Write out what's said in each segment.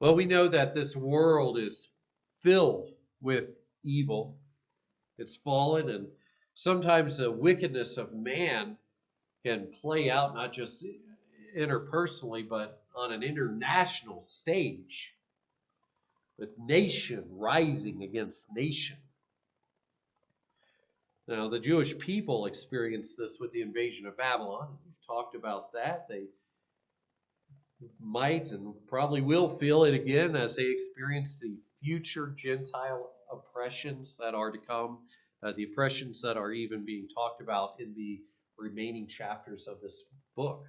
Well, we know that this world is filled with evil. It's fallen, and sometimes the wickedness of man can play out not just interpersonally, but on an international stage, with nation rising against nation. Now, the Jewish people experienced this with the invasion of Babylon. We've talked about that. They might and probably will feel it again as they experience the future Gentile oppressions that are to come, the oppressions that are even being talked about in the remaining chapters of this book.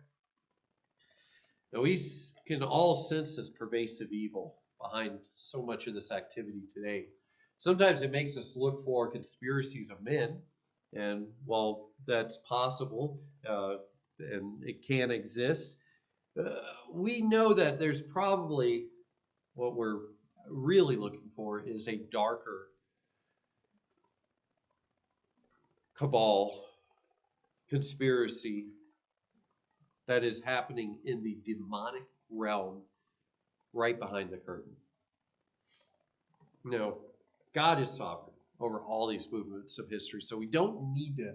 Now, we can all sense this pervasive evil behind so much of this activity today. Sometimes it makes us look for conspiracies of men, and while that's possible and it can exist, we know that there's probably what we're really looking for is a darker cabal conspiracy that is happening in the demonic realm right behind the curtain. Now, God is sovereign over all these movements of history, so we don't need to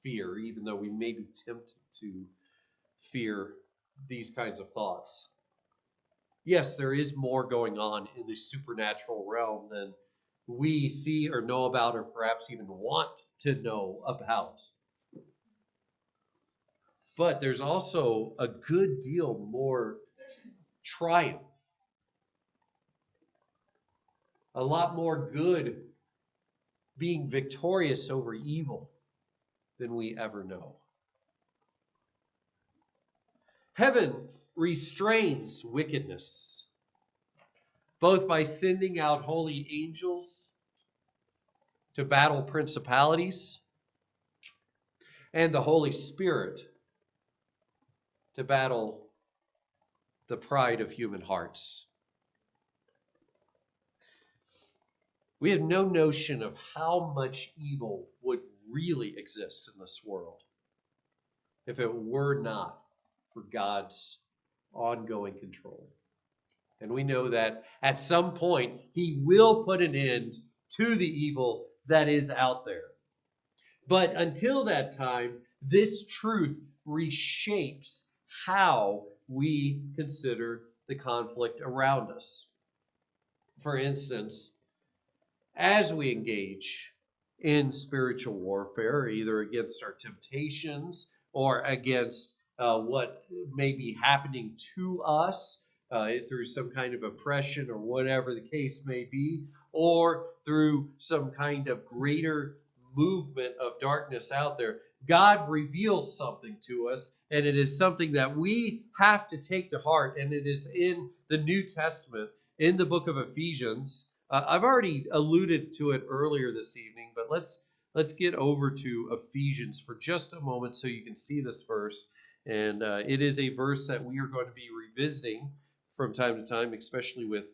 fear, even though we may be tempted to fear these kinds of thoughts. Yes, there is more going on in the supernatural realm than we see or know about, or perhaps even want to know about. But there's also a good deal more triumph, a lot more good being victorious over evil than we ever know. Heaven restrains wickedness, both by sending out holy angels to battle principalities and the Holy Spirit to battle the pride of human hearts. We have no notion of how much evil would really exist in this world if it were not for God's ongoing control. And we know that at some point, He will put an end to the evil that is out there. But until that time, this truth reshapes how we consider the conflict around us. For instance, as we engage in spiritual warfare, either against our temptations or against what may be happening to us through some kind of oppression or whatever the case may be, or through some kind of greater movement of darkness out there, God reveals something to us, and it is something that we have to take to heart, and it is in the New Testament, in the book of Ephesians. I've already alluded to it earlier this evening, but let's get over to Ephesians for just a moment so you can see this verse. And it is a verse that we are going to be revisiting from time to time, especially with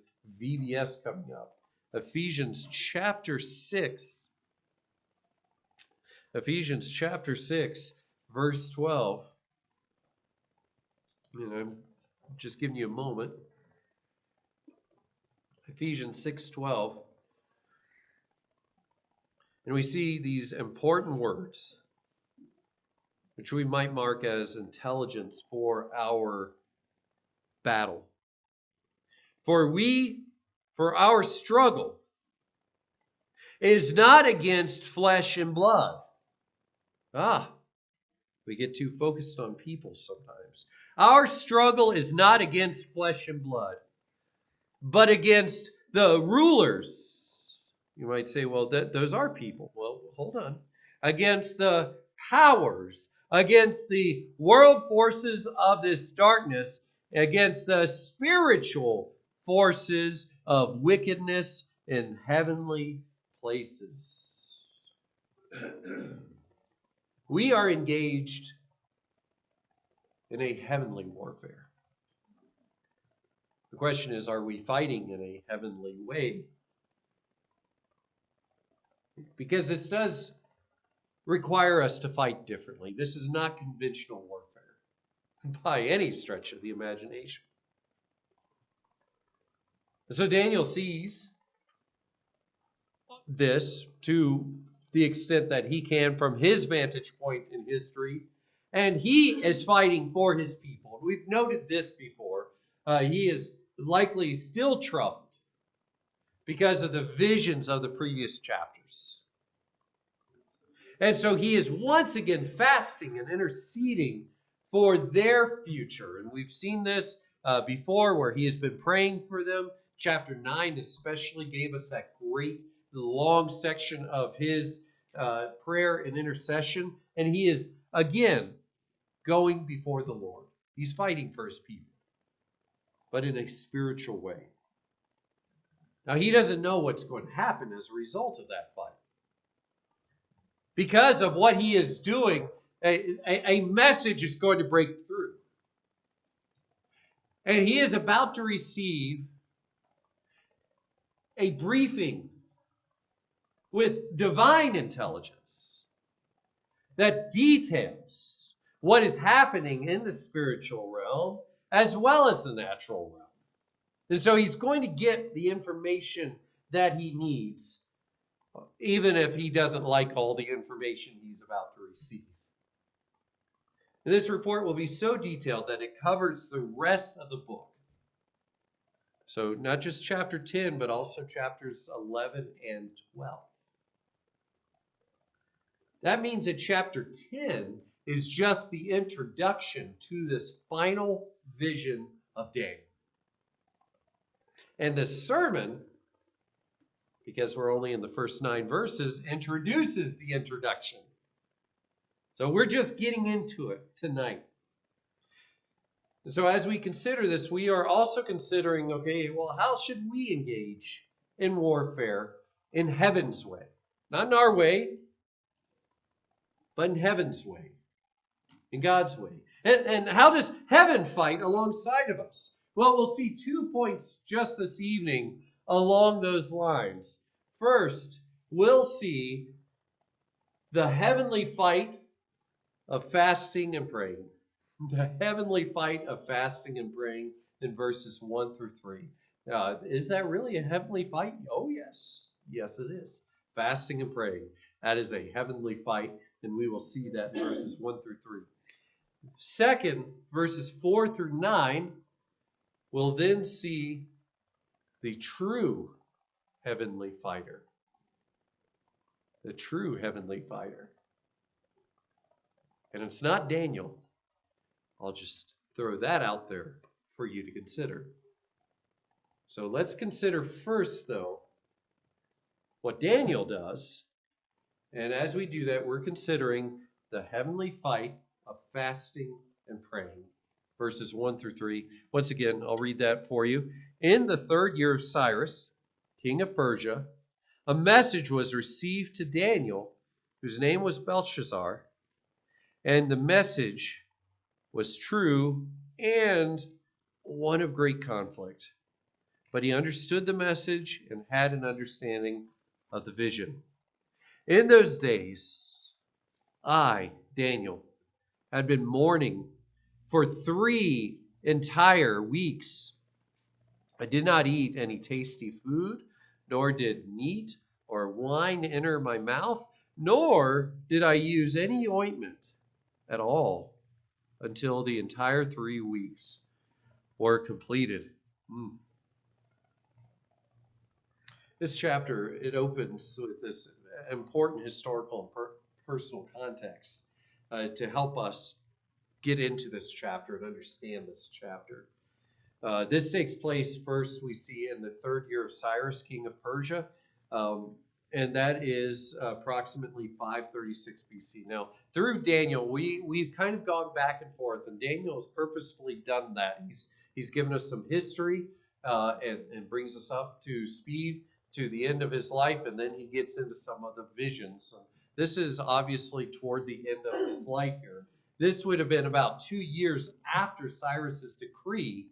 VBS coming up. Ephesians chapter 6. Ephesians chapter 6, verse 12. And I'm just giving you a moment. Ephesians 6:12. And we see these important words, which we might mark as intelligence for our battle. For our struggle is not against flesh and blood. We get too focused on people sometimes. Our struggle is not against flesh and blood, but against the rulers. You might say, well, those are people. Well, hold on. Against the powers, against the world forces of this darkness, against the spiritual forces of wickedness in heavenly places. We are engaged in a heavenly warfare. The question is, are we fighting in a heavenly way? Because this does require us to fight differently. This is not conventional warfare by any stretch of the imagination. So Daniel sees this to the extent that he can from his vantage point in history, and he is fighting for his people. We've noted this before. He is likely still troubled because of the visions of the previous chapters. And so he is once again fasting and interceding for their future. And we've seen this before where he has been praying for them. Chapter 9 especially gave us that great long section of his prayer and intercession. And he is, again, going before the Lord. He's fighting for his people, but in a spiritual way. Now, he doesn't know what's going to happen as a result of that fight. Because of what he is doing, a message is going to break through. And he is about to receive a briefing with divine intelligence that details what is happening in the spiritual realm as well as the natural realm. And so he's going to get the information that he needs, even if he doesn't like all the information he's about to receive. And this report will be so detailed that it covers the rest of the book. So not just chapter 10, but also chapters 11 and 12. That means that chapter 10 is just the introduction to this final vision of Daniel. And the sermon, because we're only in the first 9 verses, introduces the introduction. So we're just getting into it tonight. And so as we consider this, we are also considering, okay, well, how should we engage in warfare in heaven's way? Not in our way, but in heaven's way, in God's way. And how does heaven fight alongside of us? Well, we'll see 2 points just this evening along those lines. First, we'll see the heavenly fight of fasting and praying. The heavenly fight of fasting and praying in verses 1 through 3. Is that really a heavenly fight? Oh, yes. Yes, it is. Fasting and praying. That is a heavenly fight, and we will see that in verses 1 through 3. Second, verses 4 through 9, we'll then see the true heavenly fighter. The true heavenly fighter. And it's not Daniel. I'll just throw that out there for you to consider. So let's consider first, though, what Daniel does. And as we do that, we're considering the heavenly fight of fasting and praying. Verses 1 through 3. Once again, I'll read that for you. In the 3rd year of Cyrus, king of Persia, a message was received to Daniel, whose name was Belshazzar, and the message was true and one of great conflict. But he understood the message and had an understanding of the vision. In those days, I, Daniel, had been mourning for 3 entire weeks. I did not eat any tasty food, nor did meat or wine enter my mouth, nor did I use any ointment at all until the entire 3 weeks were completed. This chapter, it opens with this important historical and personal context to help us get into this chapter and understand this chapter. This takes place first, we see, in the 3rd year of Cyrus, king of Persia, and that is approximately 536 BC. Now, through Daniel, we've kind of gone back and forth, and Daniel has purposefully done that. He's given us some history and brings us up to speed to the end of his life, and then he gets into some of the visions. And this is obviously toward the end of his life here. This would have been about 2 years after Cyrus's decree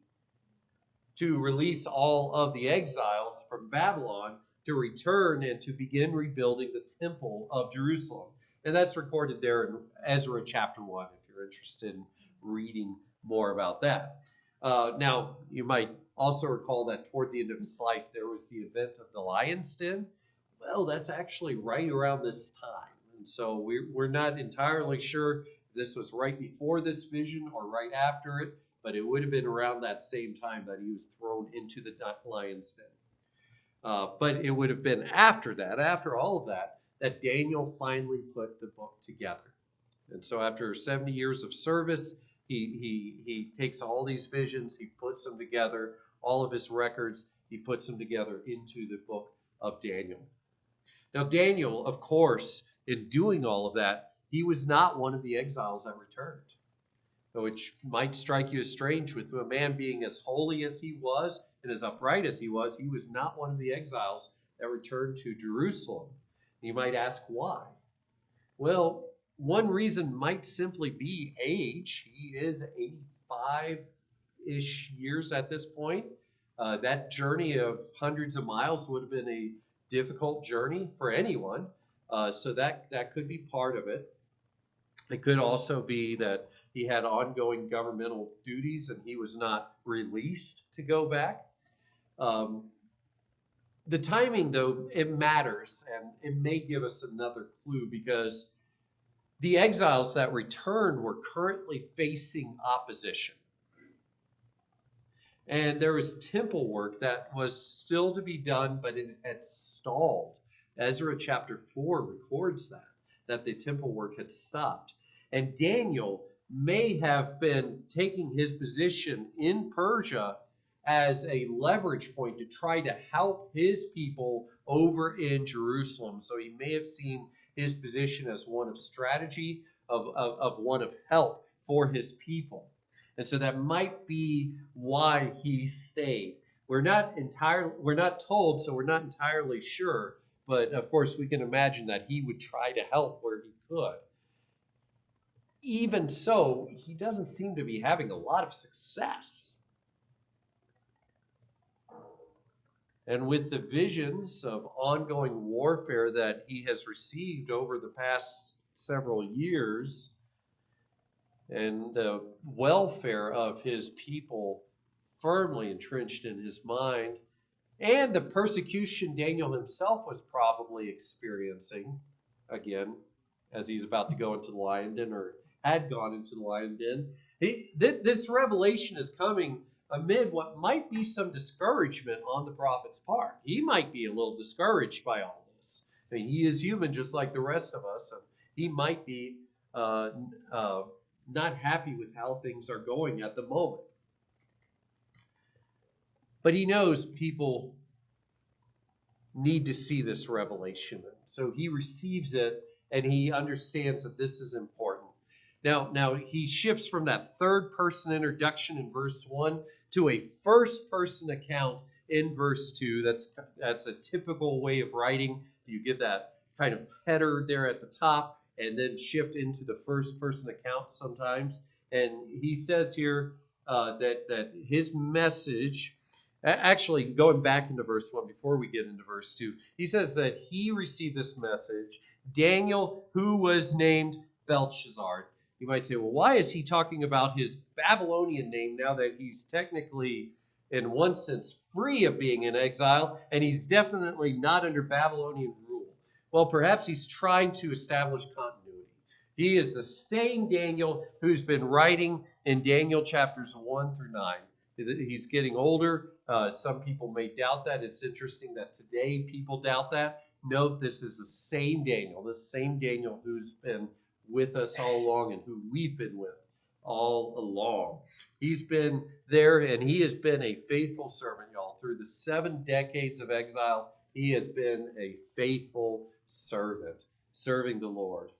to release all of the exiles from Babylon to return and to begin rebuilding the temple of Jerusalem. And that's recorded there in Ezra chapter 1, if you're interested in reading more about that. Now, you might also recall that toward the end of his life, there was the event of the lion's den. Well, that's actually right around this time. And so we're not entirely sure if this was right before this vision or right after it, but it would have been around that same time that he was thrown into the lion's den. But it would have been after that, after all of that, that Daniel finally put the book together. And so after 70 years of service, he takes all these visions, he puts them together, all of his records, he puts them together into the book of Daniel. Now, Daniel, of course, in doing all of that, he was not one of the exiles that returned, which might strike you as strange with a man being as holy as he was and as upright as he was not one of the exiles that returned to Jerusalem. You might ask why. Well, one reason might simply be age. He is 85-ish years at this point. That journey of hundreds of miles would have been a difficult journey for anyone. So that could be part of it. It could also be that he had ongoing governmental duties and he was not released to go back. The timing, though, it matters, and it may give us another clue because the exiles that returned were currently facing opposition. And there was temple work that was still to be done, but it had stalled. Ezra chapter 4 records that the temple work had stopped. And Daniel may have been taking his position in Persia as a leverage point to try to help his people over in Jerusalem. So he may have seen his position as one of strategy, of one of help for his people. And so that might be why he stayed. We're not told, so we're not entirely sure. But of course, we can imagine that he would try to help where he could. Even so, he doesn't seem to be having a lot of success. And with the visions of ongoing warfare that he has received over the past several years, and the welfare of his people firmly entrenched in his mind, and the persecution Daniel himself was probably experiencing, again, as he's about to go into the lion den or had gone into the lion den. This revelation is coming amid what might be some discouragement on the prophet's part. He might be a little discouraged by all this. I mean, he is human just like the rest of us, and he might be not happy with how things are going at the moment. But he knows people need to see this revelation. So he receives it and he understands that this is important. Now he shifts from that third person introduction in verse 1 to a first person account in verse 2. That's a typical way of writing. You give that kind of header there at the top and then shift into the first person account sometimes. And he says here that his message, actually going back into verse 1 before we get into verse 2, he says that he received this message, Daniel, who was named Belshazzar. You might say, well, why is he talking about his Babylonian name now that he's technically, in one sense, free of being in exile, and he's definitely not under Babylonian rule? Well, perhaps he's trying to establish continuity. He is the same Daniel who's been writing in Daniel chapters 1 through 9. He's getting older. Some people may doubt that. It's interesting that today people doubt that. Note, this is the same Daniel who's been with us all along and who we've been with all along. He's been there and he has been a faithful servant, y'all. Through the 7 decades of exile, he has been a faithful servant, serving the Lord.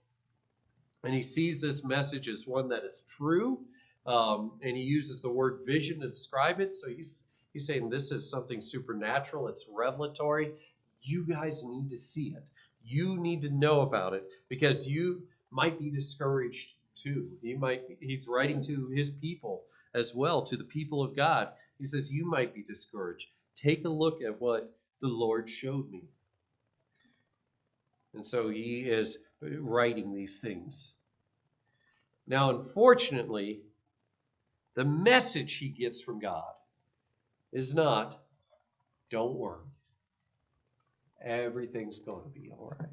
And he sees this message as one that is true, and he uses the word vision to describe it. So he's saying this is something supernatural. It's revelatory. You guys need to see it. You need to know about it because you might be discouraged too. He's writing to his people as well, to the people of God. He says, you might be discouraged. Take a look at what the Lord showed me. And so he is writing these things. Now, unfortunately, the message he gets from God is not, don't worry. Everything's going to be all right.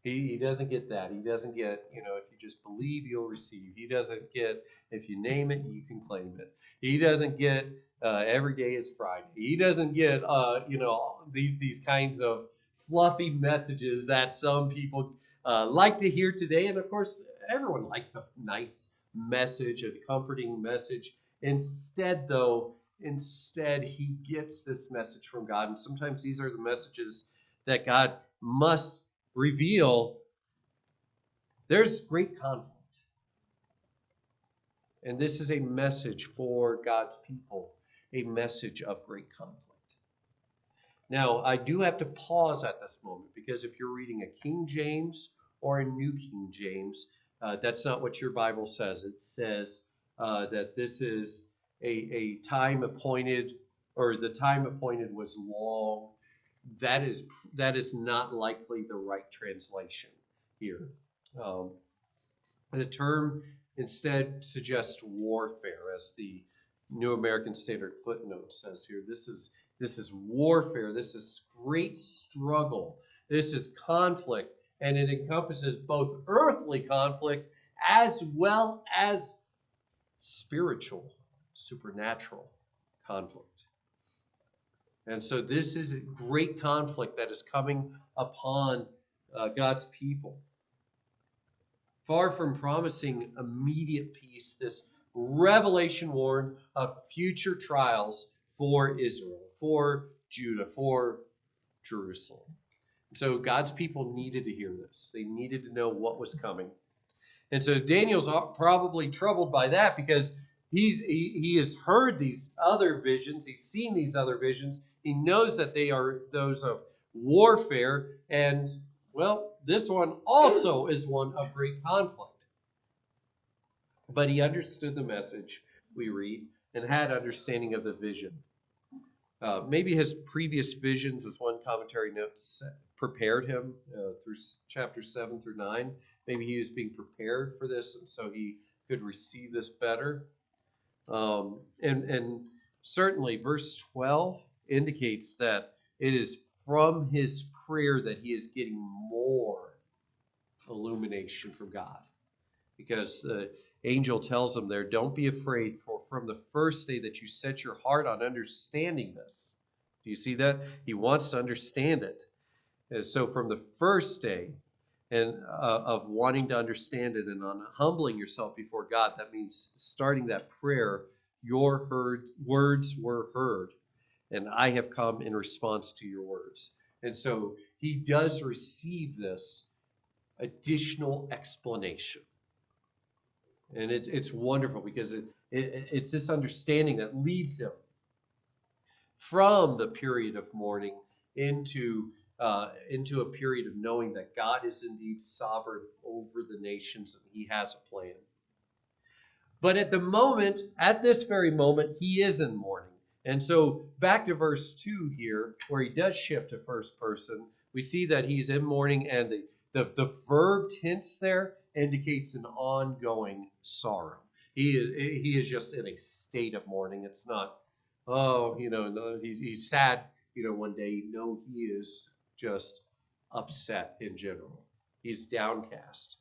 He doesn't get that. He doesn't get, if you just believe, you'll receive. He doesn't get, if you name it, you can claim it. He doesn't get, every day is Friday. He doesn't get, these kinds of fluffy messages that some people like to hear today. And of course, everyone likes a nice message, a comforting message. Instead, he gets this message from God. And sometimes these are the messages that God must reveal. There's great conflict. And this is a message for God's people, a message of great conflict. Now, I do have to pause at this moment because if you're reading a King James or a New King James, that's not what your Bible says. It says that this is a time appointed, or the time appointed was long. That is not likely the right translation here. The term instead suggests warfare, as the New American Standard footnote says here. This is warfare. This is great struggle. This is conflict, and it encompasses both earthly conflict as well as spiritual, supernatural conflict. And so this is a great conflict that is coming upon God's people. Far from promising immediate peace, this revelation warned of future trials for Israel, for Judah, for Jerusalem. So God's people needed to hear this. They needed to know what was coming. And so Daniel's probably troubled by that because he has heard these other visions. He's seen these other visions. He knows that they are those of warfare. And, well, this one also is one of great conflict. But he understood the message, we read, and had understanding of the vision. Maybe his previous visions, as one commentary notes, prepared him through chapters 7 through 9. Maybe he was being prepared for this, and so he could receive this better. And certainly, verse 12 indicates that it is from his prayer that he is getting more illumination from God. Because the angel tells him there, don't be afraid, for from the first day that you set your heart on understanding this. Do you see that? He wants to understand it. And so from the first day and of wanting to understand it and on humbling yourself before God, that means starting that prayer, your words were heard, and I have come in response to your words. And so he does receive this additional explanation. And it's wonderful because it's this understanding that leads him from the period of mourning into a period of knowing that God is indeed sovereign over the nations and he has a plan. But at this very moment, he is in mourning. And so back to verse 2 here, where he does shift to first person, we see that he's in mourning, and the verb tense there indicates an ongoing sorrow. He is just in a state of mourning. It's not, no, he's sad, one day. No, he is just upset in general. He's downcast.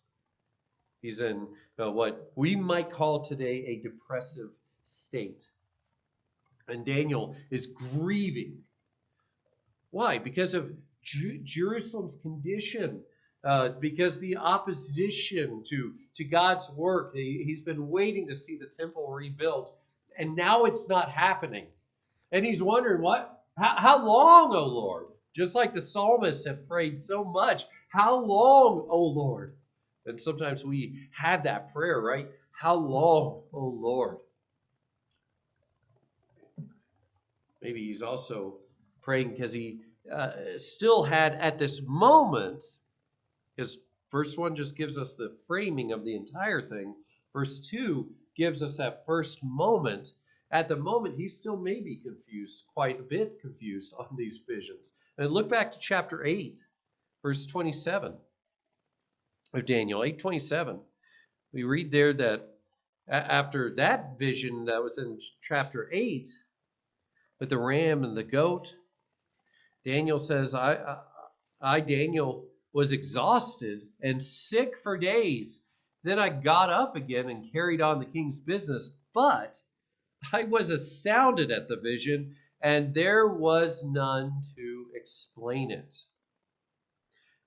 He's in what we might call today a depressive state. And Daniel is grieving. Why? Because of Jerusalem's condition. Because the opposition to God's work. He's been waiting to see the temple rebuilt, and now it's not happening. And he's wondering, how long, O Lord? Just like the psalmists have prayed so much. How long, O Lord? And sometimes we have that prayer, right? How long, O Lord? Maybe he's also praying because he still had at this moment, because verse 1 just gives us the framing of the entire thing. Verse 2 gives us that first moment. At the moment, he still may be confused, quite a bit confused on these visions. And look back to chapter 8, verse 27 of Daniel, 8:27. We read there that after that vision that was in chapter 8, But the ram and the goat, Daniel says, Daniel, was exhausted and sick for days. Then I got up again and carried on the king's business. But I was astounded at the vision, and there was none to explain it.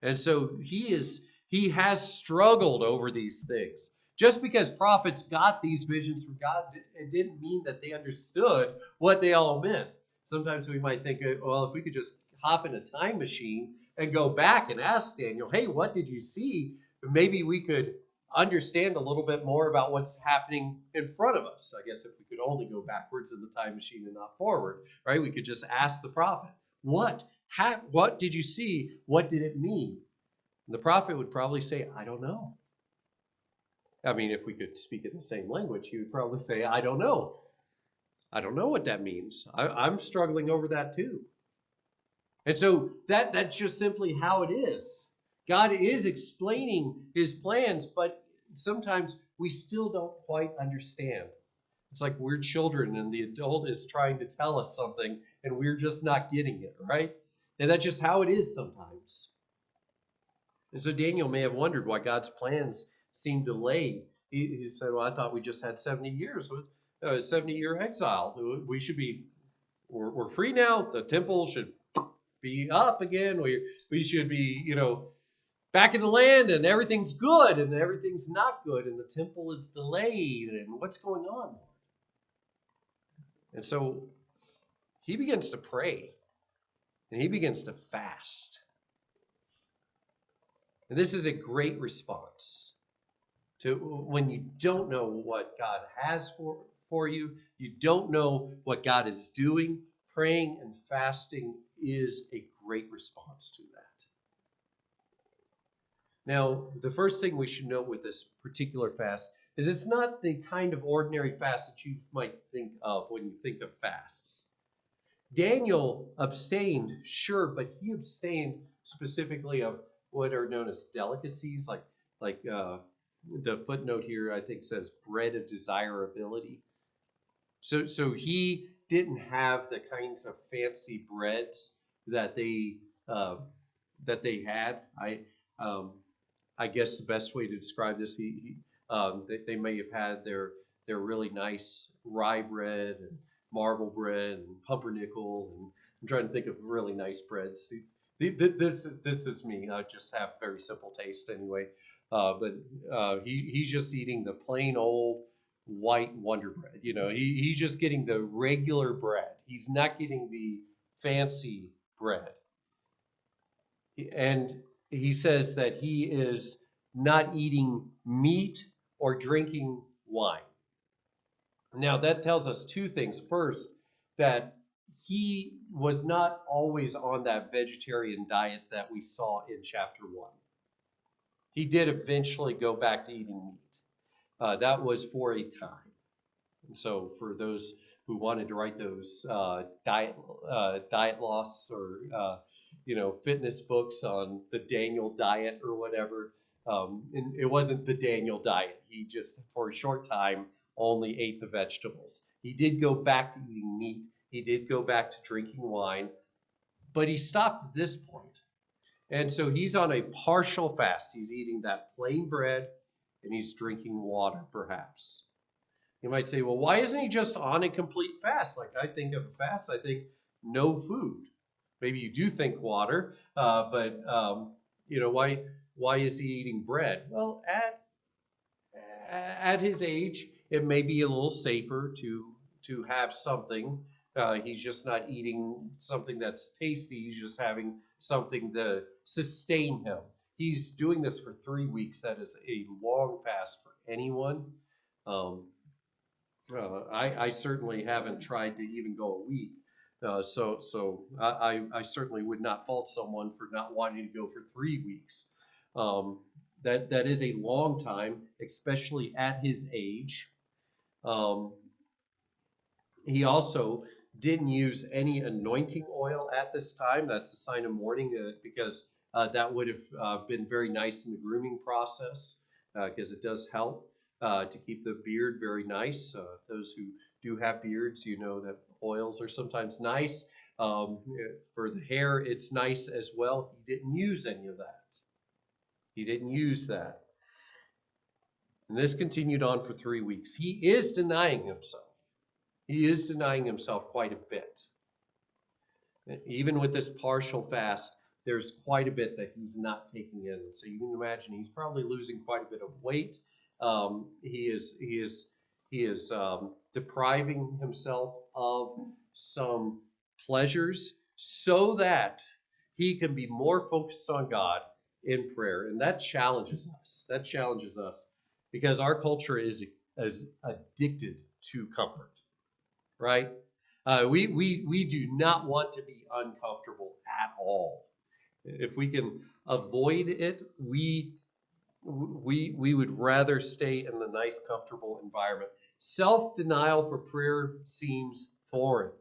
And so he has struggled over these things. Just because prophets got these visions from God, it didn't mean that they understood what they all meant. Sometimes we might think, well, if we could just hop in a time machine and go back and ask Daniel, hey, what did you see? Maybe we could understand a little bit more about what's happening in front of us. I guess if we could only go backwards in the time machine and not forward, right? We could just ask the prophet, what did you see? What did it mean? And the prophet would probably say, I don't know. I mean, if we could speak in the same language, he would probably say, I don't know. I don't know what that means. I'm struggling over that too. And so that's just simply how it is. God is explaining his plans, but sometimes we still don't quite understand. It's like we're children and the adult is trying to tell us something and we're just not getting it, right? And that's just how it is sometimes. And so Daniel may have wondered why God's plans seemed delayed. He said, well, I thought we just had 70 years, 70-year exile. We should be, we're free now. The temple should be up again. We should be, back in the land and everything's good and everything's not good and the temple is delayed and what's going on? And so he begins to pray and he begins to fast. And this is a great response to when you don't know what God has for you, you don't know what God is doing. Praying and fasting is a great response to that. Now, the first thing we should note with this particular fast is it's not the kind of ordinary fast that you might think of when you think of fasts. Daniel abstained, sure, but he abstained specifically of what are known as delicacies, like the footnote here I think says bread of desirability. So he didn't have the kinds of fancy breads that they had. I guess the best way to describe this, they may have had their really nice rye bread and marble bread and pumpernickel, and I'm trying to think of really nice breads. This is me. I just have very simple taste anyway. But he's just eating the plain old white Wonder Bread. He's just getting the regular bread. He's not getting the fancy bread. And he says that he is not eating meat or drinking wine. Now, that tells us two things. First, that he was not always on that vegetarian diet that we saw in chapter 1. He did eventually go back to eating meat. That was for a time. And so for those who wanted to write those diet loss or fitness books on the Daniel diet or whatever, and it wasn't the Daniel diet. He just, for a short time, only ate the vegetables. He did go back to eating meat. He did go back to drinking wine, but he stopped at this point. And so he's on a partial fast. He's eating that plain bread and he's drinking water, perhaps. You might say, well, why isn't he just on a complete fast? Like I think of a fast, I think no food. Maybe you do think water, but why is he eating bread? Well, at his age, it may be a little safer to have something. He's just not eating something that's tasty. He's just having something to sustain him. He's doing this for 3 weeks. That is a long fast for anyone. I certainly haven't tried to even go a week. So I certainly would not fault someone for not wanting to go for 3 weeks. That is a long time, especially at his age. He also didn't use any anointing oil at this time. That's a sign of mourning because that would have been very nice in the grooming process because it does help to keep the beard very nice. Those who do have beards, you know that Oils are sometimes nice. For the hair, it's nice as well. He didn't use any of that. He didn't use that. And this continued on for 3 weeks. He is denying himself. He is denying himself quite a bit. Even with this partial fast, there's quite a bit that he's not taking in. So you can imagine he's probably losing quite a bit of weight. He is depriving himself of some pleasures so that he can be more focused on God in prayer. And that challenges us. That challenges us because our culture is addicted to comfort, right? We do not want to be uncomfortable at all. If we can avoid it, we would rather stay in the nice, comfortable environment. Self-denial for prayer seems foreign,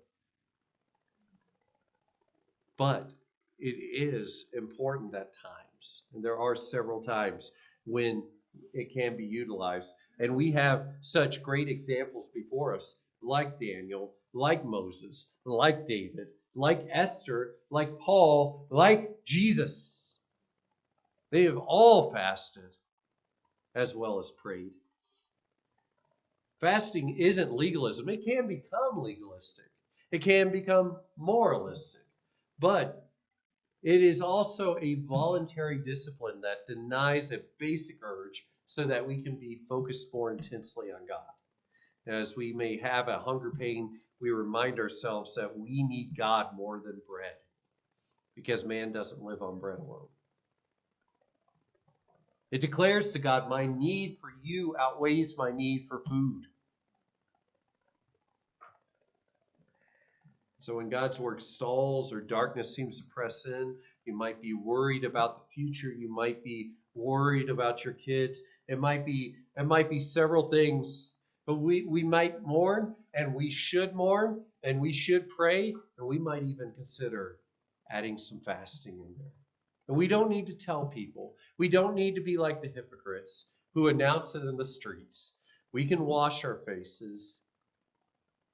but it is important at times. And there are several times when it can be utilized. And we have such great examples before us, like Daniel, like Moses, like David, like Esther, like Paul, like Jesus. They have all fasted as well as prayed. Fasting isn't legalism. It can become legalistic. It can become moralistic. But it is also a voluntary discipline that denies a basic urge so that we can be focused more intensely on God. As we may have a hunger pain, we remind ourselves that we need God more than bread, because man doesn't live on bread alone. It declares to God, my need for you outweighs my need for food. So when God's work stalls or darkness seems to press in, you might be worried about the future. You might be worried about your kids. It might be several things. But we might mourn, and we should mourn, and we should pray, and we might even consider adding some fasting in there. And we don't need to tell people. We don't need to be like the hypocrites who announce it in the streets. We can wash our faces.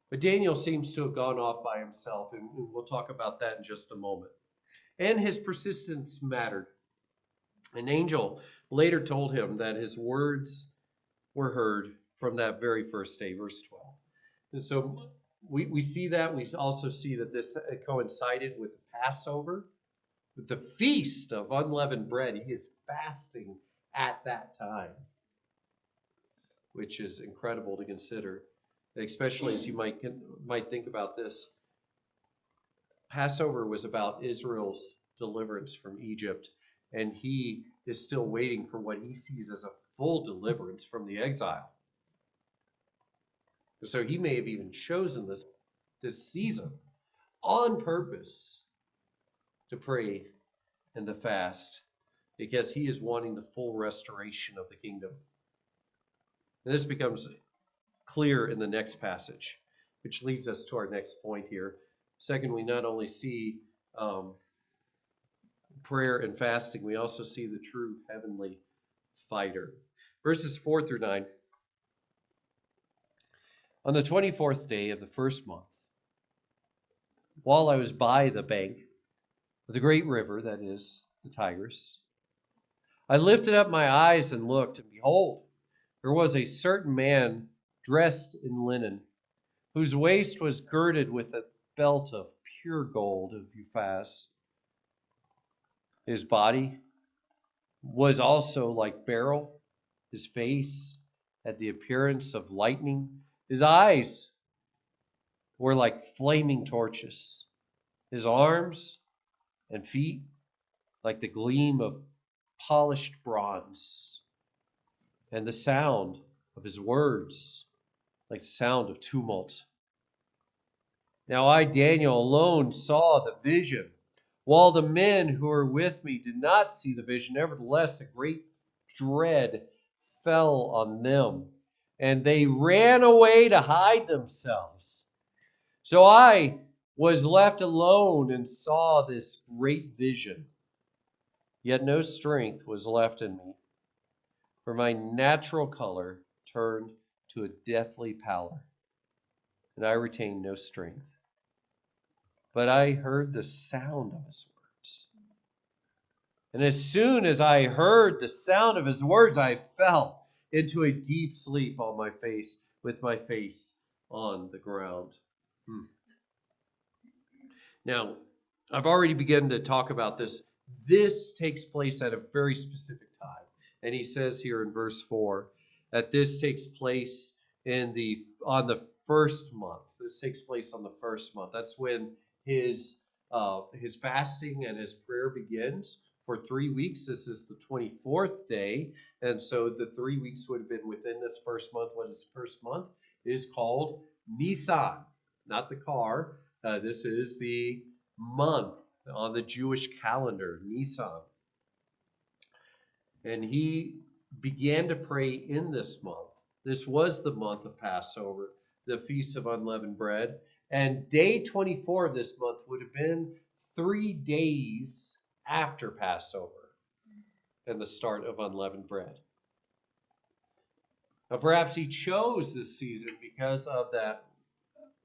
But Daniel seems to have gone off by himself, and we'll talk about that in just a moment. And his persistence mattered. An angel later told him that his words were heard from that very first day, verse 12. And so we see that. We also see that this coincided with the Passover, with the feast of unleavened bread. He is fasting at that time, which is incredible to consider, especially as you might think about this. Passover was about Israel's deliverance from Egypt, and he is still waiting for what he sees as a full deliverance from the exile. So he may have even chosen this season on purpose to pray and to fast, because he is wanting the full restoration of the kingdom. And this becomes clear in the next passage, which leads us to our next point here. Second, we not only see prayer and fasting, we also see the true heavenly fighter. Verses 4 through 9. On the 24th day of the first month, while I was by the bank of the great river, that is, the Tigris, I lifted up my eyes and looked, and behold, there was a certain man dressed in linen, whose waist was girded with a belt of pure gold of Uphaz. His body was also like beryl. His face had the appearance of lightning. His eyes were like flaming torches. His arms and feet like the gleam of polished bronze. And the sound of his words like the sound of tumult. Now I, Daniel, alone saw the vision, while the men who were with me did not see the vision. Nevertheless, a great dread fell on them, and they ran away to hide themselves. So I was left alone and saw this great vision. Yet no strength was left in me, for my natural color turned to a deathly pallor, and I retained no strength. but I heard the sound of his words. And as soon as I heard the sound of his words, I fell into a deep sleep on my face, with my face on the ground. Now, I've already begun to talk about this. This takes place at a very specific time. And he says here in verse 4 that this takes place on the first month. This takes place on the first month. That's when his fasting and his prayer begins for 3 weeks. This is the 24th day. And so the 3 weeks would have been within this first month. What is the first month? It is called Nisan, not the car. This is the month on the Jewish calendar, Nisan. And he began to pray in this month. This was the month of Passover, the Feast of Unleavened Bread. And day 24 of this month would have been 3 days after Passover and the start of Unleavened Bread. Now, perhaps he chose this season because of that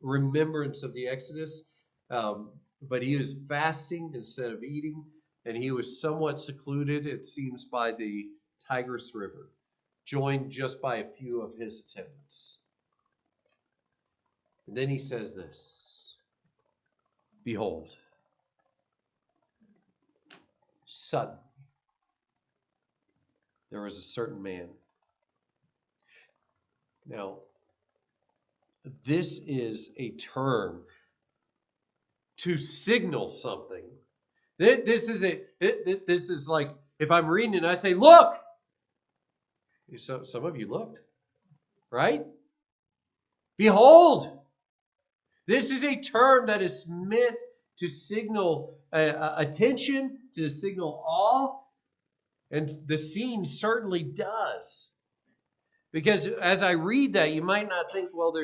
remembrance of the Exodus, but he was fasting instead of eating, and he was somewhat secluded, it seems, by the Tigris River, joined just by a few of his attendants. And then he says this, "Behold, suddenly there was a certain man." Now, this is a term to signal something. This is like if I'm reading and I say, "Look!" So some of you looked, right? Behold! This is a term that is meant to signal attention, to signal awe, and the scene certainly does. Because as I read that, you might not think, well,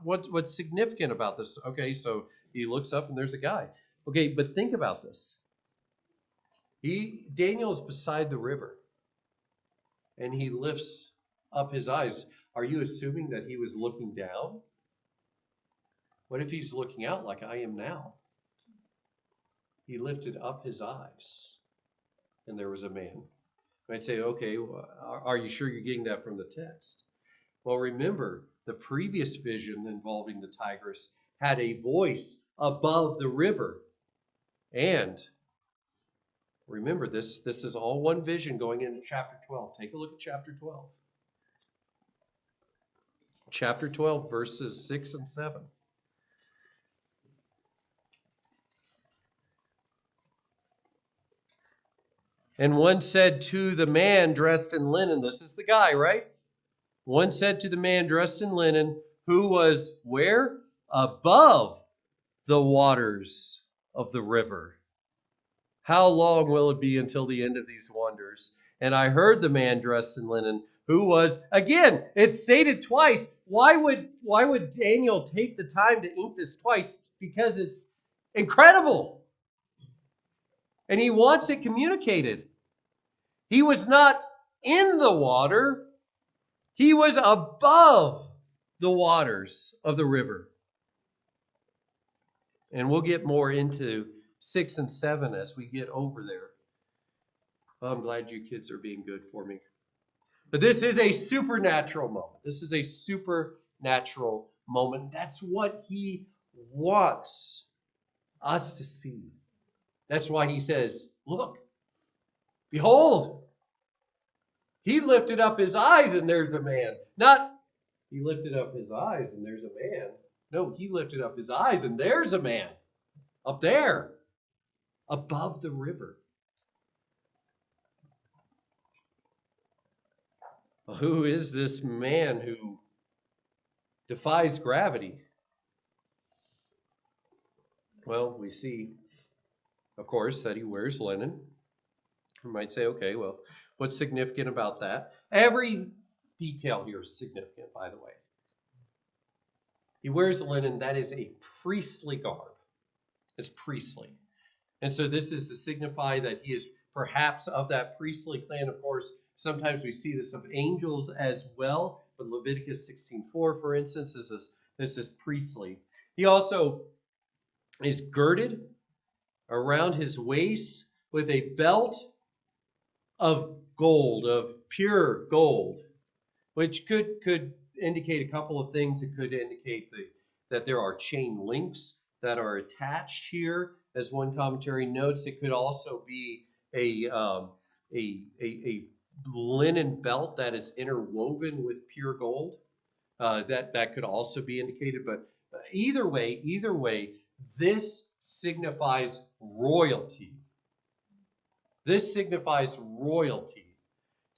what's significant about this? Okay, so he looks up and there's a guy. Okay, but think about this. Daniel's beside the river, and he lifts up his eyes. Are you assuming that he was looking down? What if he's looking out like I am now? He lifted up his eyes, and there was a man. You might say, okay, well, are you sure you're getting that from the text? Well, remember, the previous vision involving the Tigris had a voice above the river. And remember, this is all one vision going into chapter 12. Take a look at chapter 12. Chapter 12, verses 6 and 7. And one said to the man dressed in linen, this is the guy, right? One said to the man dressed in linen, who was where? Above the waters of the river. How long will it be until the end of these wonders? And I heard the man dressed in linen, who was, again, it's stated twice. Why would Daniel take the time to ink this twice? Because it's incredible. And he wants it communicated. He was not in the water. He was above the waters of the river. And we'll get more into 6 and 7 as we get over there. I'm glad you kids are being good for me. But this is a supernatural moment. This is a supernatural moment. That's what he wants us to see. That's why he says, look, behold. He lifted up his eyes and there's a man. Not, he lifted up his eyes and there's a man. No, he lifted up his eyes and there's a man up there above the river. Who is this man who defies gravity? Well, we see, of course, that he wears linen. You might say, okay, well, what's significant about that? Every detail here is significant, by the way. He wears linen. That is a priestly garb. It's priestly. And so this is to signify that he is perhaps of that priestly clan. Of course, sometimes we see this of angels as well, but Leviticus 16:4, for instance, this is priestly. He also is girded around his waist with a belt of gold, of pure gold, which could indicate a couple of things. It could indicate that there are chain links that are attached here, as one commentary notes. It could also be a linen belt that is interwoven with pure gold. That could also be indicated, but either way, this signifies royalty. This signifies royalty,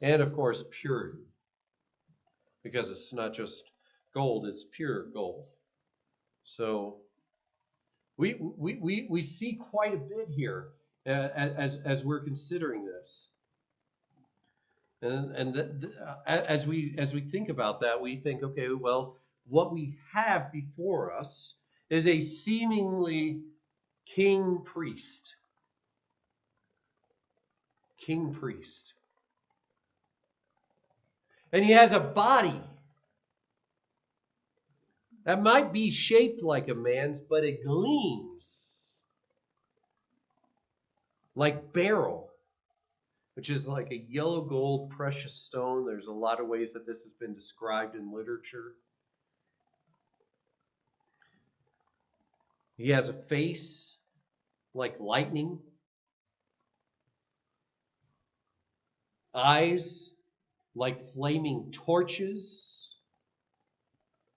and of course purity, because it's not just gold; it's pure gold. So we see quite a bit here as we're considering this. As we think about that, we think, okay, well, what we have before us is a seemingly king priest. King priest. And he has a body that might be shaped like a man's, but it gleams like beryl, which is like a yellow gold precious stone. There's a lot of ways that this has been described in literature. He has a face like lightning, eyes like flaming torches.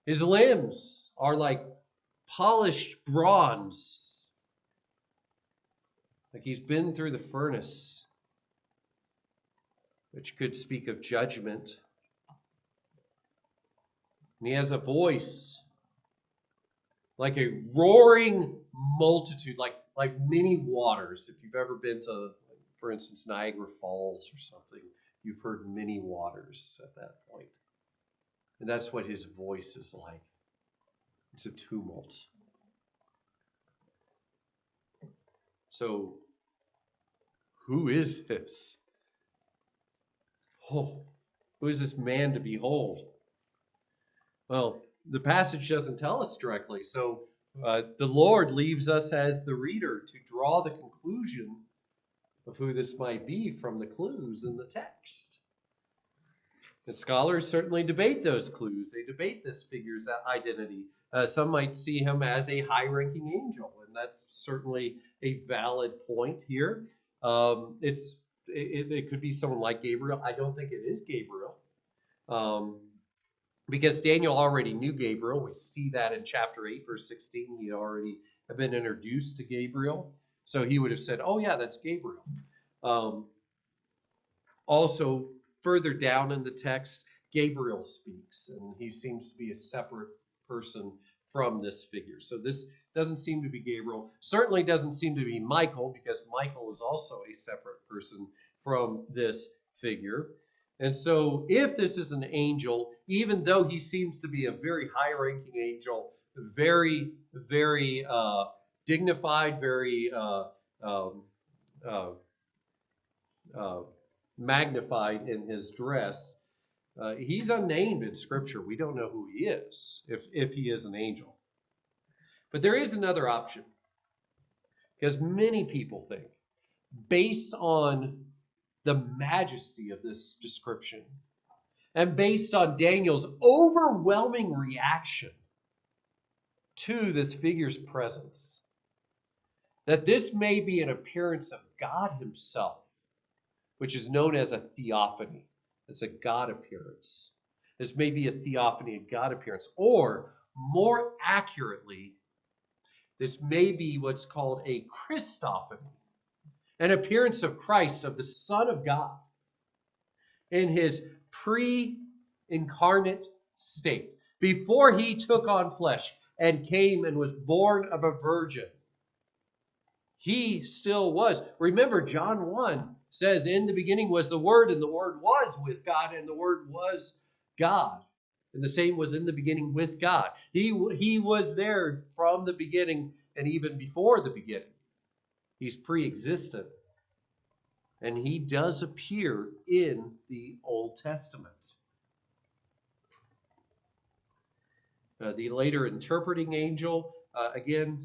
His limbs are like polished bronze, like he's been through the furnace, which could speak of judgment. And he has a voice like a roaring multitude, like many waters. If you've ever been to, for instance, Niagara Falls or something, you've heard many waters at that point. And that's what his voice is like. It's a tumult. So, who is this? Oh, who is this man to behold? Well, the passage doesn't tell us directly, so the Lord leaves us as the reader to draw the conclusion of who this might be from the clues in the text. And scholars certainly debate those clues. They debate this figure's identity. Some might see him as a high-ranking angel, and that's certainly a valid point here. It could be someone like Gabriel. I don't think it is Gabriel. Because Daniel already knew Gabriel. We see that in chapter 8, verse 16. He already had been introduced to Gabriel. So he would have said, oh, yeah, that's Gabriel. Also, further down in the text, Gabriel speaks, and he seems to be a separate person from this figure. So this doesn't seem to be Gabriel. Certainly doesn't seem to be Michael, because Michael is also a separate person from this figure. And so if this is an angel, even though he seems to be a very high-ranking angel, very, very dignified, very magnified in his dress, he's unnamed in Scripture. We don't know who he is, if he is an angel. But there is another option, because many people think, based on the majesty of this description, and based on Daniel's overwhelming reaction to this figure's presence, that this may be an appearance of God himself, which is known as a theophany. It's a God appearance. This may be a theophany, a God appearance. Or, more accurately, this may be what's called a Christophany, an appearance of Christ, of the Son of God, in his pre-incarnate state, before he took on flesh and came and was born of a virgin. He still was. Remember, John 1 says, in the beginning was the Word, and the Word was with God, and the Word was God. And the same was in the beginning with God. He was there from the beginning and even before the beginning. He's pre-existent. And he does appear in the Old Testament. The later interpreting angel again,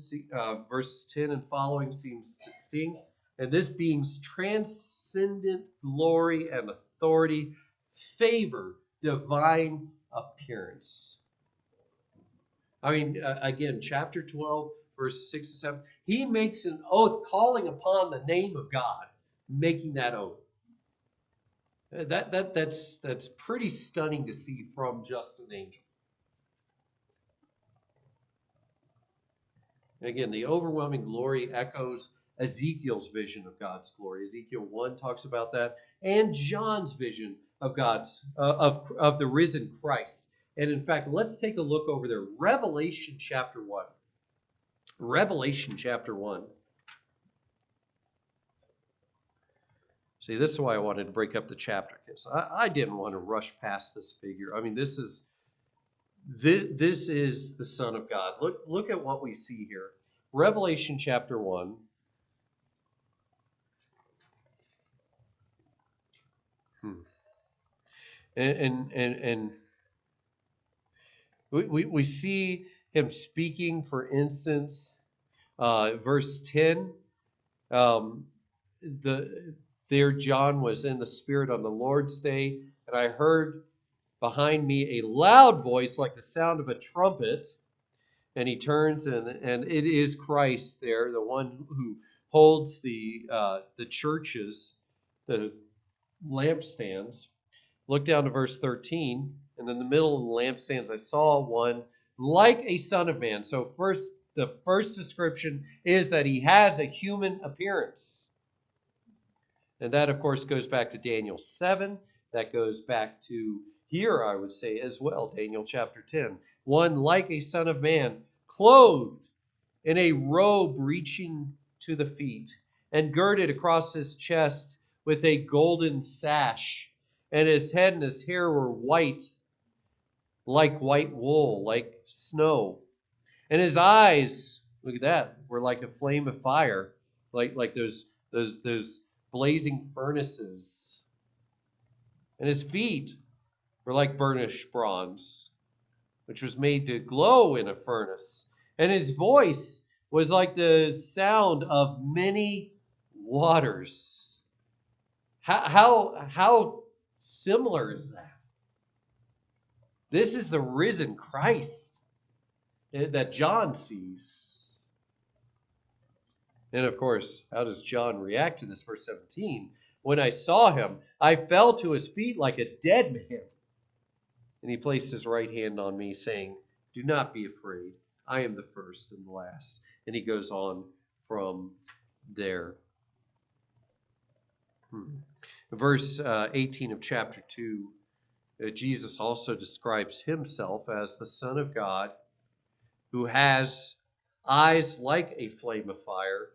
verse 10 and following seems distinct. And this being's transcendent glory and authority favor divine appearance. I mean, again, chapter 12, verse 6 to 7, he makes an oath calling upon the name of God, making that oath. That's pretty stunning to see from just an angel. Again, the overwhelming glory echoes Ezekiel's vision of God's glory. Ezekiel 1 talks about that, and John's vision of God's of the risen Christ. And in fact, let's take a look over there. Revelation chapter 1. Revelation chapter 1. See, this is why I wanted to break up the chapter, because I didn't want to rush past this figure. I mean, this is the Son of God. Look at what we see here. Revelation chapter 1. And we see him speaking, for instance, verse 10. There John was in the Spirit on the Lord's day, and I heard behind me a loud voice like the sound of a trumpet. And he turns, and it is Christ there, the one who holds the churches, the lampstands. Look down to verse 13, and in the middle of the lampstands I saw one like a son of man. So the first description is that he has a human appearance. And that, of course, goes back to Daniel 7. That goes back to here, I would say, as well, Daniel chapter 10. One like a son of man, clothed in a robe reaching to the feet, and girded across his chest with a golden sash. And his head and his hair were white, like white wool, like snow. And his eyes, look at that, were like a flame of fire, like those blazing furnaces. And his feet were like burnished bronze, which was made to glow in a furnace. And his voice was like the sound of many waters. How similar is that? This is the risen Christ that John sees. And of course, how does John react to this? Verse 17, when I saw him, I fell to his feet like a dead man. And he placed his right hand on me, saying, do not be afraid. I am the first and the last. And he goes on from there. Verse 18 of chapter 2, Jesus also describes himself as the Son of God, who has eyes like a flame of fire,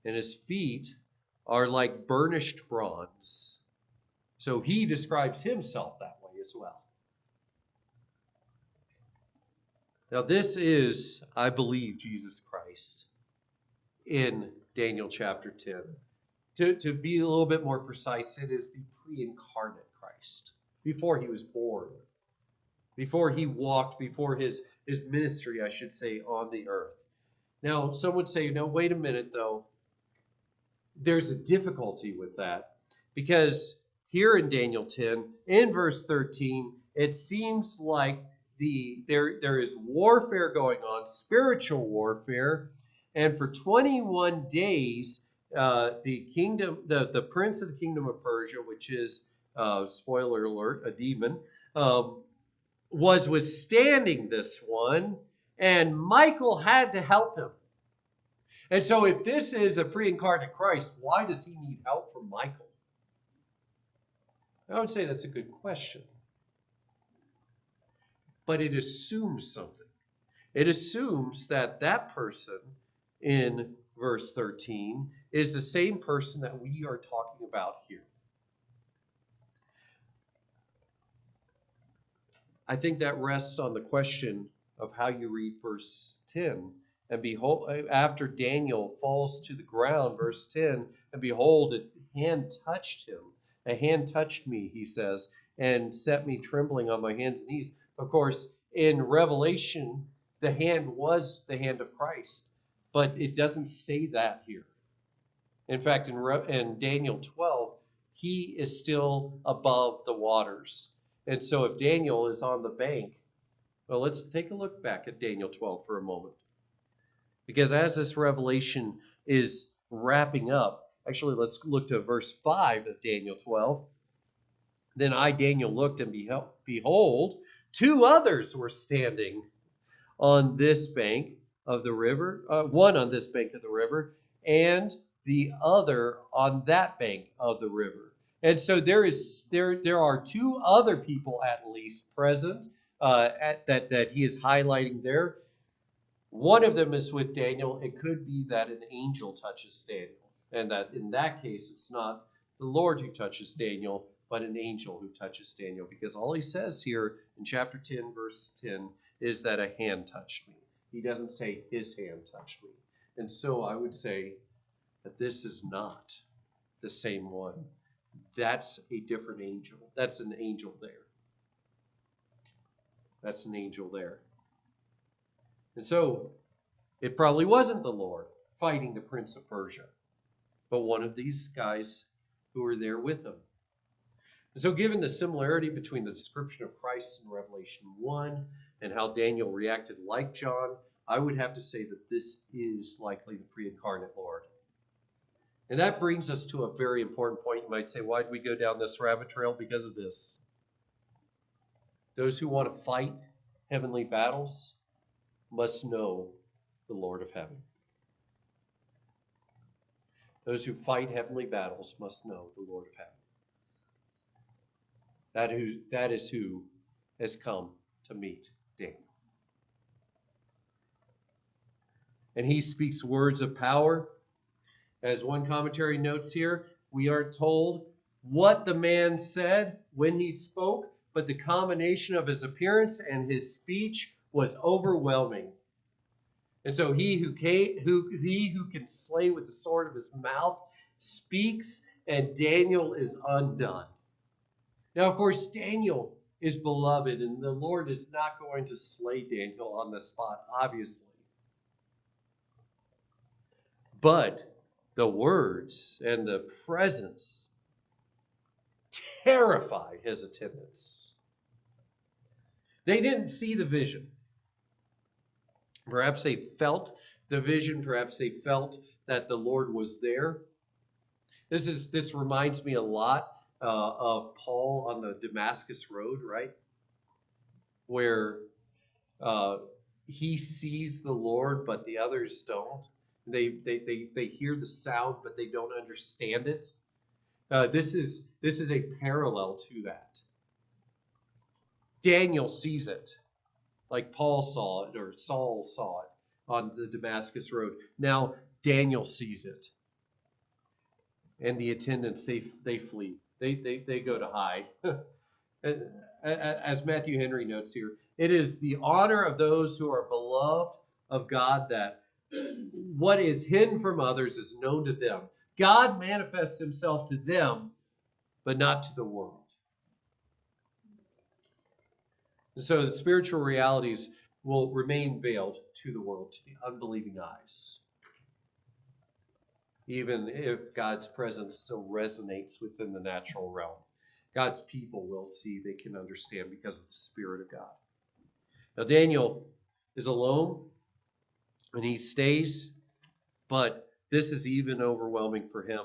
and his feet are like burnished bronze. So he describes himself that way as well. Now this is, I believe, Jesus Christ in Daniel chapter 10. To be a little bit more precise, it is the pre-incarnate Christ, before he was born, before he walked, before his ministry, I should say, on the earth. Now, some would say, no, wait a minute, though. There's a difficulty with that, because here in Daniel 10, in verse 13, it seems like there is warfare going on, spiritual warfare, and for 21 days, the prince of the kingdom of Persia, which is, spoiler alert, a demon, was withstanding this one, and Michael had to help him. And so if this is a pre-incarnate Christ, why does he need help from Michael? I would say that's a good question. But it assumes something. It assumes that that person in verse 13 is the same person that we are talking about here. I think that rests on the question of how you read verse 10. And behold, after Daniel falls to the ground, verse 10, and behold, a hand touched him. A hand touched me, he says, and set me trembling on my hands and knees. Of course, in Revelation the hand was the hand of Christ, but it doesn't say that here. In fact, in Daniel 12, he is still above the waters. And so if Daniel is on the bank, well, let's take a look back at Daniel 12 for a moment. Because as this revelation is wrapping up, actually, let's look to verse 5 of Daniel 12. Then I, Daniel, looked, and behold, two others were standing on this bank of the river, one on this bank of the river, and the other on that bank of the river. And so there are two other people at least present that he is highlighting there. One of them is with Daniel. It could be that an angel touches Daniel, and that in that case it's not the Lord who touches Daniel, but an angel who touches Daniel, because all he says here in chapter 10, verse 10, is that a hand touched me. He doesn't say his hand touched me. And so I would say that this is not the same one. That's a different angel. That's an angel there. That's an angel there. And so it probably wasn't the Lord fighting the prince of Persia, but one of these guys who were there with him. And so given the similarity between the description of Christ in Revelation 1 and how Daniel reacted like John, I would have to say that this is likely the pre-incarnate Lord. And that brings us to a very important point. You might say, why did we go down this rabbit trail? Because of this. Those who want to fight heavenly battles must know the Lord of heaven. Those who fight heavenly battles must know the Lord of heaven. That is who has come to meet Daniel. And he speaks words of power. As one commentary notes here, we aren't told what the man said when he spoke, but the combination of his appearance and his speech was overwhelming. And so he who can slay with the sword of his mouth speaks, and Daniel is undone. Now, of course, Daniel is beloved, and the Lord is not going to slay Daniel on the spot, obviously. But the words and the presence terrified his attendants. They didn't see the vision. Perhaps they felt the vision. Perhaps they felt that the Lord was there. This reminds me a lot of Paul on the Damascus Road, right? Where he sees the Lord, but the others don't. They hear the sound, but they don't understand it. This is a parallel to that. Daniel sees it, like Paul saw it, or Saul saw it on the Damascus Road. Now Daniel sees it, and the attendants they flee. They go to hide. As Matthew Henry notes here, it is the honor of those who are beloved of God that what is hidden from others is known to them. God manifests himself to them, but not to the world. And so the spiritual realities will remain veiled to the world, to the unbelieving eyes, even if God's presence still resonates within the natural realm. God's people will see, they can understand because of the Spirit of God. Now, Daniel is alone, and he stays, but this is even overwhelming for him.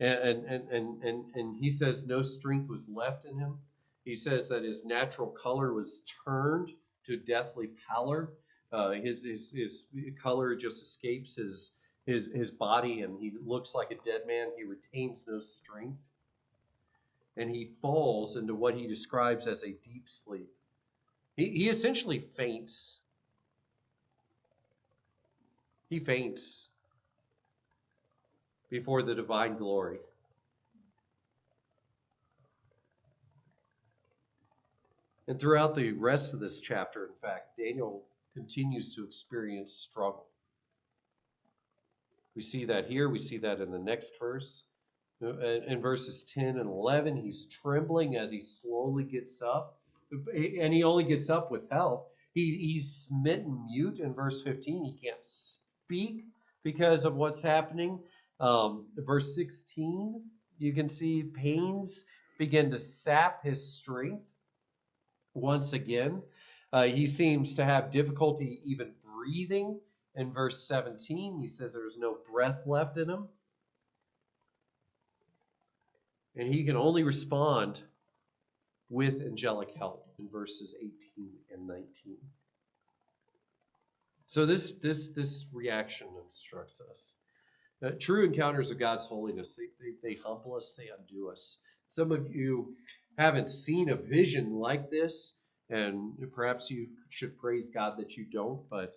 And he says no strength was left in him. He says that his natural color was turned to deathly pallor. His color just escapes his body, and he looks like a dead man. He retains no strength. And he falls into what he describes as a deep sleep. He essentially faints. He faints before the divine glory. And throughout the rest of this chapter, in fact, Daniel continues to experience struggle. We see that here. We see that in the next verse. In verses 10 and 11, he's trembling as he slowly gets up. And he only gets up with help. He's smitten mute in verse 15. He can't speak because of what's happening. Verse 16, you can see pains begin to sap his strength once again. He seems to have difficulty even breathing. In verse 17, he says there's no breath left in him. And he can only respond with angelic help in verses 18 and 19. So this reaction instructs us. True encounters of God's holiness, they humble us, they undo us. Some of you haven't seen a vision like this, and perhaps you should praise God that you don't, but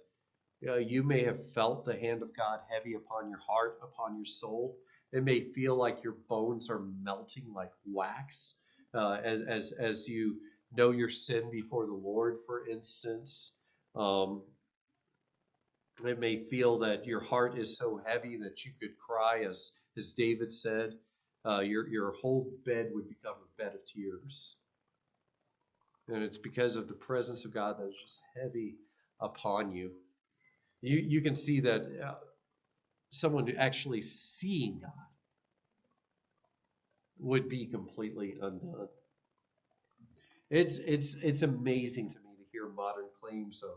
you may have felt the hand of God heavy upon your heart, upon your soul. It may feel like your bones are melting like wax as you know your sin before the Lord, for instance. It may feel that your heart is so heavy that you could cry, as David said. Your whole bed would become a bed of tears. And it's because of the presence of God that is just heavy upon you. You can see that someone actually seeing God would be completely undone. It's amazing to me to hear modern claims of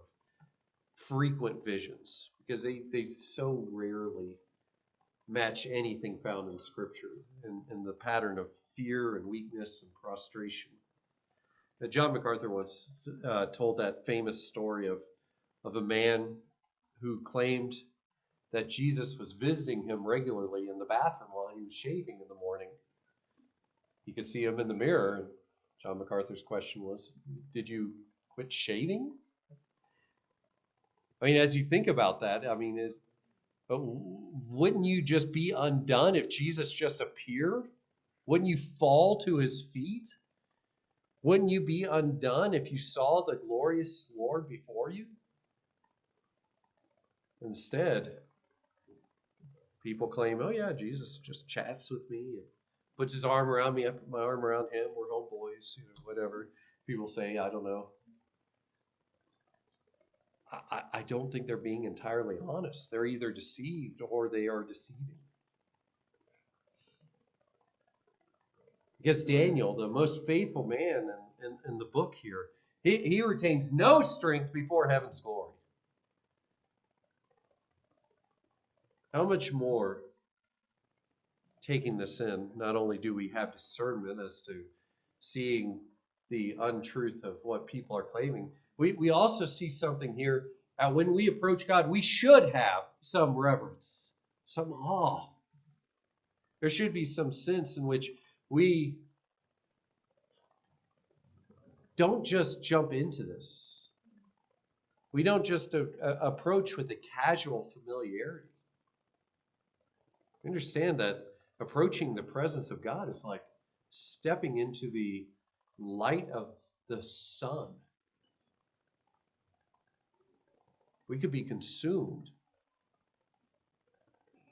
frequent visions, because they so rarely match anything found in Scripture and the pattern of fear and weakness and prostration. John MacArthur once told that famous story of a man who claimed that Jesus was visiting him regularly in the bathroom while he was shaving in the morning. He could see him in the mirror, and John MacArthur's question was, did you quit shaving? I mean, as you think about that, I mean, but wouldn't you just be undone if Jesus just appeared? Wouldn't you fall to his feet? Wouldn't you be undone if you saw the glorious Lord before you? Instead, people claim, oh yeah, Jesus just chats with me and puts his arm around me, I put my arm around him, we're homeboys, whatever people say, I don't know. I don't think they're being entirely honest. They're either deceived or they are deceiving. Because Daniel, the most faithful man in the book here, he retains no strength before heaven's glory. How much more, taking this in, not only do we have discernment as to seeing the untruth of what people are claiming, we also see something here. When we approach God, we should have some reverence, some awe. There should be some sense in which we don't just jump into this. We don't just approach with a casual familiarity. We understand that approaching the presence of God is like stepping into the light of the sun. We could be consumed.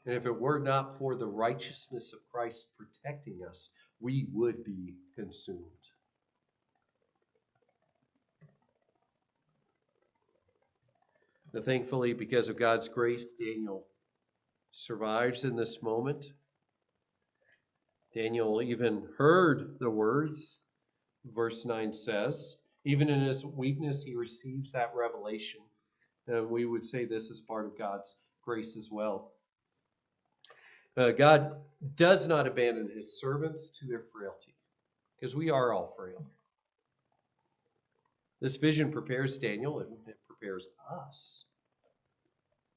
And if it were not for the righteousness of Christ protecting us, we would be consumed. Now, thankfully, because of God's grace, Daniel survives in this moment. Daniel even heard the words, verse 9 says. Even in his weakness, he receives that revelation. And we would say this is part of God's grace as well. God does not abandon his servants to their frailty, because we are all frail. This vision prepares Daniel, and it prepares us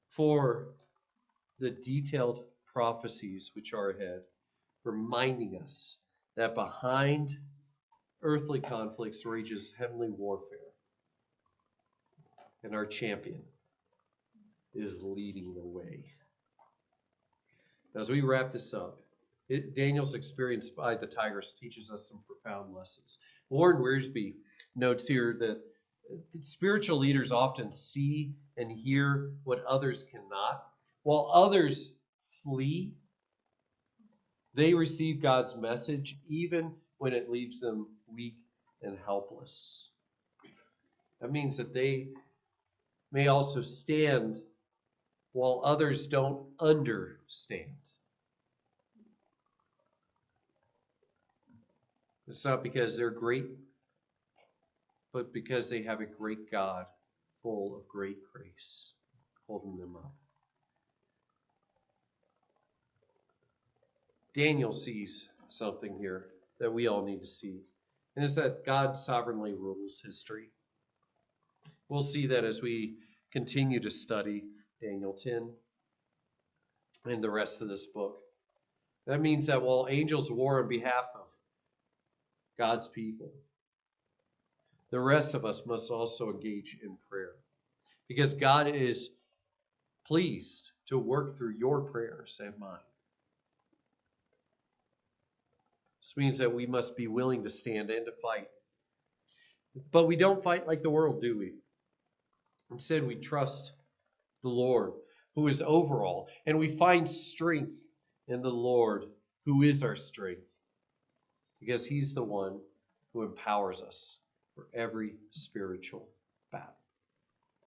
for the detailed prophecies which are ahead, reminding us that behind earthly conflicts rages heavenly warfare, and our champion is leading the way. As we wrap this up, Daniel's experience by the Tigris teaches us some profound lessons. Warren Wiersbe notes here that spiritual leaders often see and hear what others cannot. While others flee, they receive God's message even when it leaves them weak and helpless. That means that they may also stand while others don't understand. It's not because they're great, but because they have a great God full of great grace holding them up. Daniel sees something here that we all need to see, and it's that God sovereignly rules history. We'll see that as we continue to study Daniel 10 and the rest of this book. That means that while angels war on behalf of God's people, the rest of us must also engage in prayer, because God is pleased to work through your prayers and mine. This means that we must be willing to stand and to fight. But we don't fight like the world, do we? Instead, we trust the Lord, who is over all, and we find strength in the Lord, who is our strength, because he's the one who empowers us for every spiritual battle.